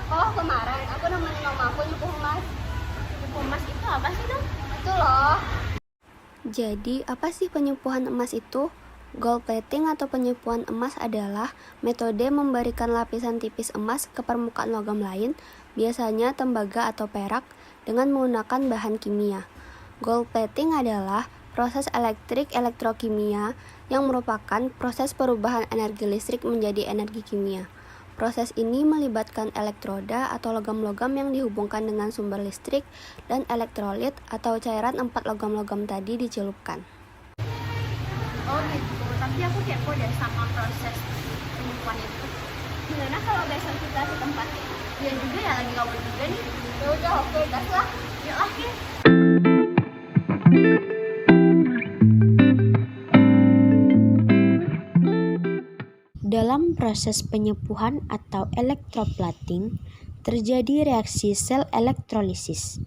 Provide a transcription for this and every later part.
Oh, kemarin aku nemenin mama aku nyukuh emas. Nyukuh emas itu apa sih dong? Itu loh. Jadi, apa sih penyempuhan emas itu? Gold plating atau penyempuhan emas adalah metode memberikan lapisan tipis emas ke permukaan logam lain, biasanya tembaga atau perak, dengan menggunakan bahan kimia. Gold plating adalah proses elektrik elektrokimia yang merupakan proses perubahan energi listrik menjadi energi kimia. Proses ini melibatkan elektroda atau logam-logam yang dihubungkan dengan sumber listrik dan elektrolit atau cairan 4 logam-logam tadi dicelupkan. Oh gitu, tapi aku kepo deh sama proses penyempuhan itu. Gimana kalau besok kita ke tempatnya? Iya juga ya, lagi ngobrol juga nih. Ya udah, oke, gas lah. Yuk oke. Dalam proses penyepuhan atau elektroplating, terjadi reaksi sel elektrolisis.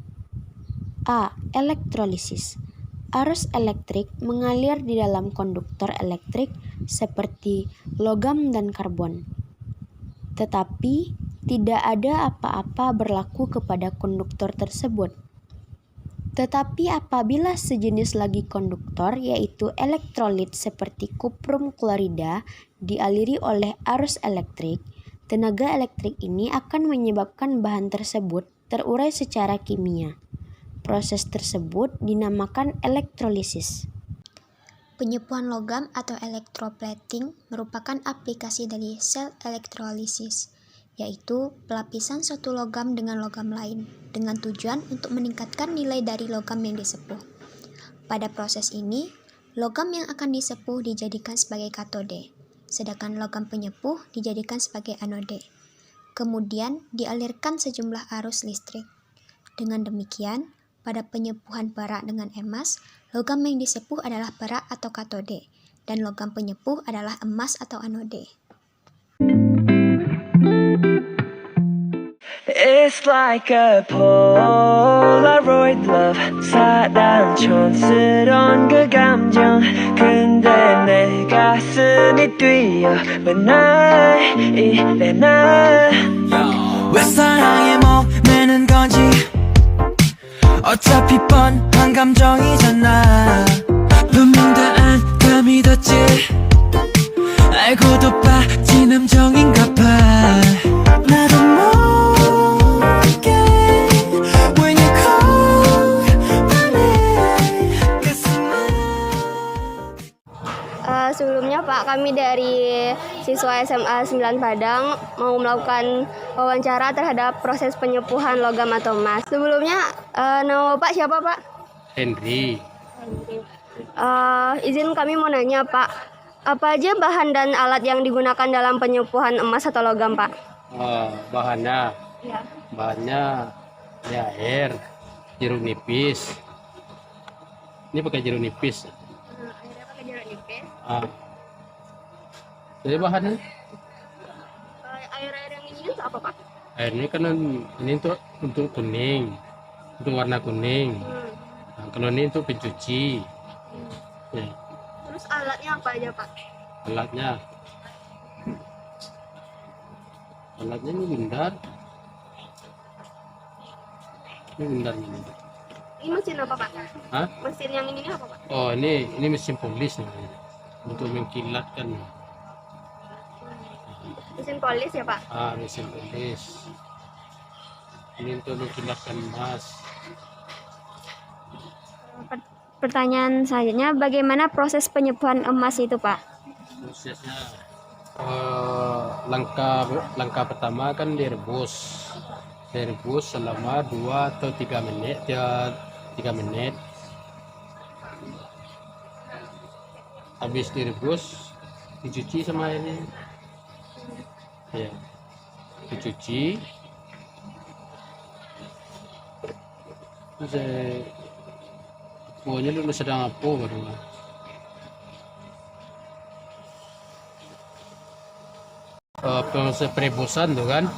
A. Elektrolisis. Arus elektrik mengalir di dalam konduktor elektrik seperti logam dan karbon. Tetapi, tidak ada apa-apa berlaku kepada konduktor tersebut. Tetapi apabila sejenis lagi konduktor, yaitu elektrolit seperti kuprum klorida, dialiri oleh arus elektrik, tenaga elektrik ini akan menyebabkan bahan tersebut terurai secara kimia. Proses tersebut dinamakan elektrolisis. Penyepuhan logam atau elektroplating merupakan aplikasi dari sel elektrolisis, yaitu pelapisan suatu logam dengan logam lain, dengan tujuan untuk meningkatkan nilai dari logam yang disepuh. Pada proses ini, logam yang akan disepuh dijadikan sebagai katode, sedangkan logam penyepuh dijadikan sebagai anode. Kemudian dialirkan sejumlah arus listrik. Dengan demikian, pada penyepuhan perak dengan emas, logam yang disepuh adalah perak atau katode, dan logam penyepuh adalah emas atau anode. It's like a Polaroid love 사랑 촌스러운 그 감정 근데 내 가슴이 뛰어 왜 날 이래 난 왜 사랑에 목매는 건지 어차피 뻔한 감정이잖아 분명 다 안 감이 뒀지 알고도 빠진 함정인가 봐 나도 모르게 When you call my name 가슴은 Sebelumnya Pak, kami dari siswa SMA 9 Padang mau melakukan wawancara terhadap proses penyepuhan logam atau emas. Sebelumnya, nama Bapak siapa Pak? Henry. Izin kami mau nanya Pak, apa aja bahan dan alat yang digunakan dalam penyepuhan emas atau logam Pak? Bahannya Ya. ya air, jeruk nipis. Ini pakai jeruk nipis. Airnya pakai jeruk nipis. Jadi bahannya Air-air yang ini untuk apa Pak? air ini kan ini untuk kuning, untuk warna kuning. Nah, kalau ini untuk pencuci. Ya, Terus alatnya apa aja Pak? alatnya ini bundar. Ini bundar ini. Ini mesin apa Pak? Hah? Mesin yang ini apa Pak? Oh, ini mesin polis namanya. Untuk mengkilatkan. Mesin polis ya Pak? Mesin polis. Ini untuk mengkilatkan emas. Pertanyaan selanjutnya, bagaimana proses penyepuhan emas itu Pak? Prosesnya langkah pertama kan direbus selama 2 atau 3 menit. 3 menit. Habis direbus, dicuci sama ini. Ya, dicuci. Terus pokoknya dulu sedang apa baru. Proses perebusan tuh kan.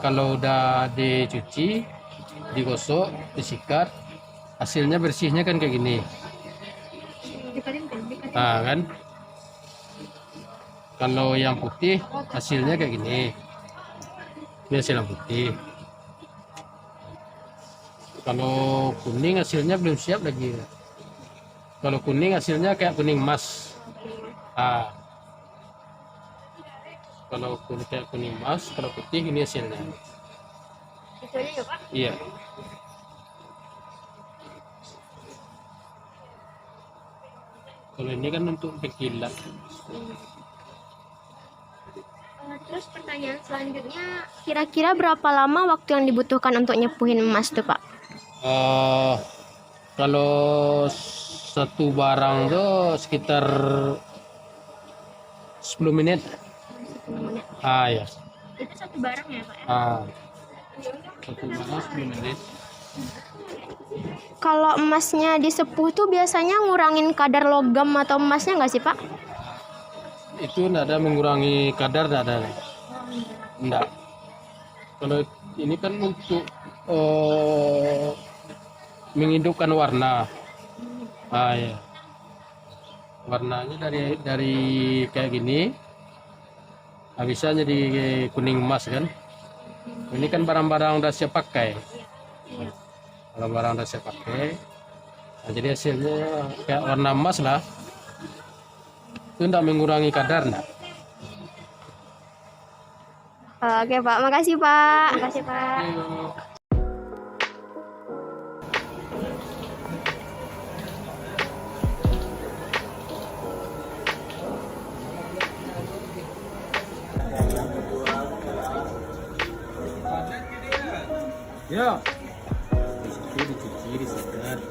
Kalau udah dicuci, digosok, disikat, hasilnya bersihnya kan kayak gini. Kan kalau yang putih hasilnya kayak gini. Ini hasil yang putih. Kalau kuning hasilnya belum siap lagi. Kalau kuning hasilnya kayak kuning emas. Kalau kuning kayak kuning emas, kalau putih ini hasilnya. Itu aja ya Pak? Iya. Kalau ini kan untuk pengkilat. Terus pertanyaan selanjutnya, kira-kira berapa lama waktu yang dibutuhkan untuk nyepuhin emas tuh Pak? Kalau satu barang tuh sekitar 10 menit. Ya. Itu satu barang ya Pak? Satu barang 10 menit. Kalau emasnya disepuh tuh biasanya ngurangin kadar logam atau emasnya nggak sih Pak? Itu tidak ada mengurangi kadar, tidak ada. Enggak. Kalau ini kan untuk menghidupkan warna. Ya. Warnanya dari kayak gini, bisa jadi kuning emas kan. Ini kan barang-barang udah siap pakai. Kalau barang udah siap pakai, jadi hasilnya kayak warna emas lah. Itu tidak mengurangi kadar, enggak. Oke Pak, makasih Pak. Makasih Pak. Ya. Dicuci, disikat.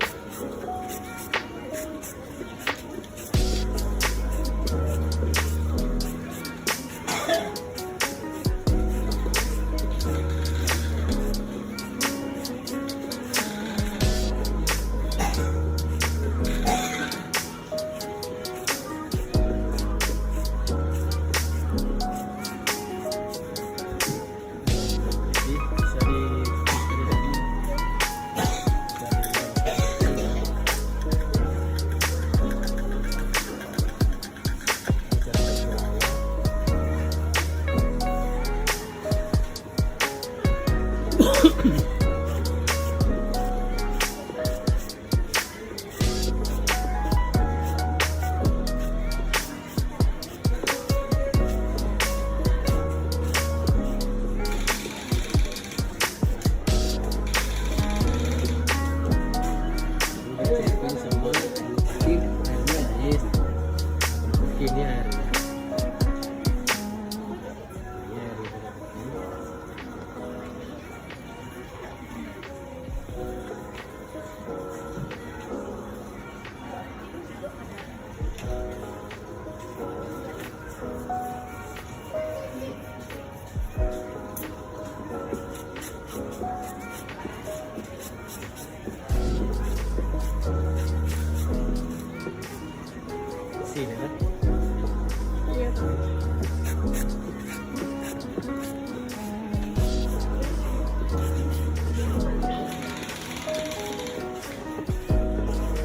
Sini kan?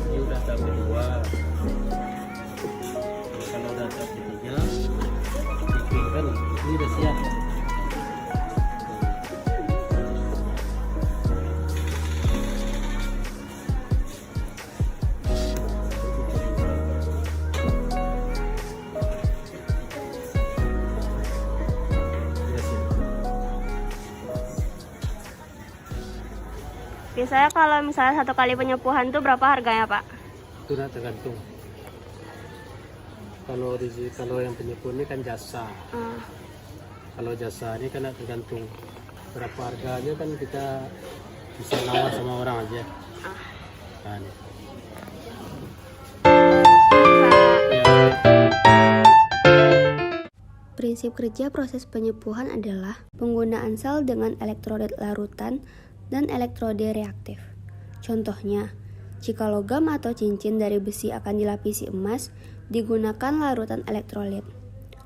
Ini udah tahap kedua. Kalau udah tahap ketiga, kan ini udah siap. Biasanya kalau misalnya satu kali penyepuhan tuh berapa harganya Pak? Itu tidak tergantung. Kalau yang penyepuh ini kan jasa. Kalau jasa ini kan tergantung berapa harganya, kan kita bisa nawar sama orang aja. Kan. Prinsip kerja proses penyepuhan adalah penggunaan sel dengan elektrolit larutan dan elektrode reaktif. Contohnya, jika logam atau cincin dari besi akan dilapisi emas, digunakan larutan elektrolit.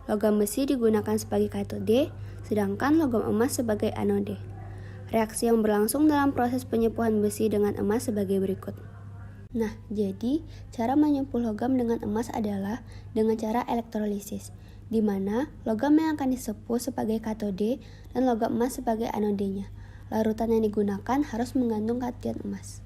Logam besi digunakan sebagai katode, sedangkan logam emas sebagai anode. Reaksi yang berlangsung dalam proses penyepuhan besi dengan emas sebagai berikut. Nah, jadi cara menyepuh logam dengan emas adalah dengan cara elektrolisis, di mana logam yang akan disepuh sebagai katode dan logam emas sebagai anodenya. Larutan yang digunakan harus mengandung katiun emas.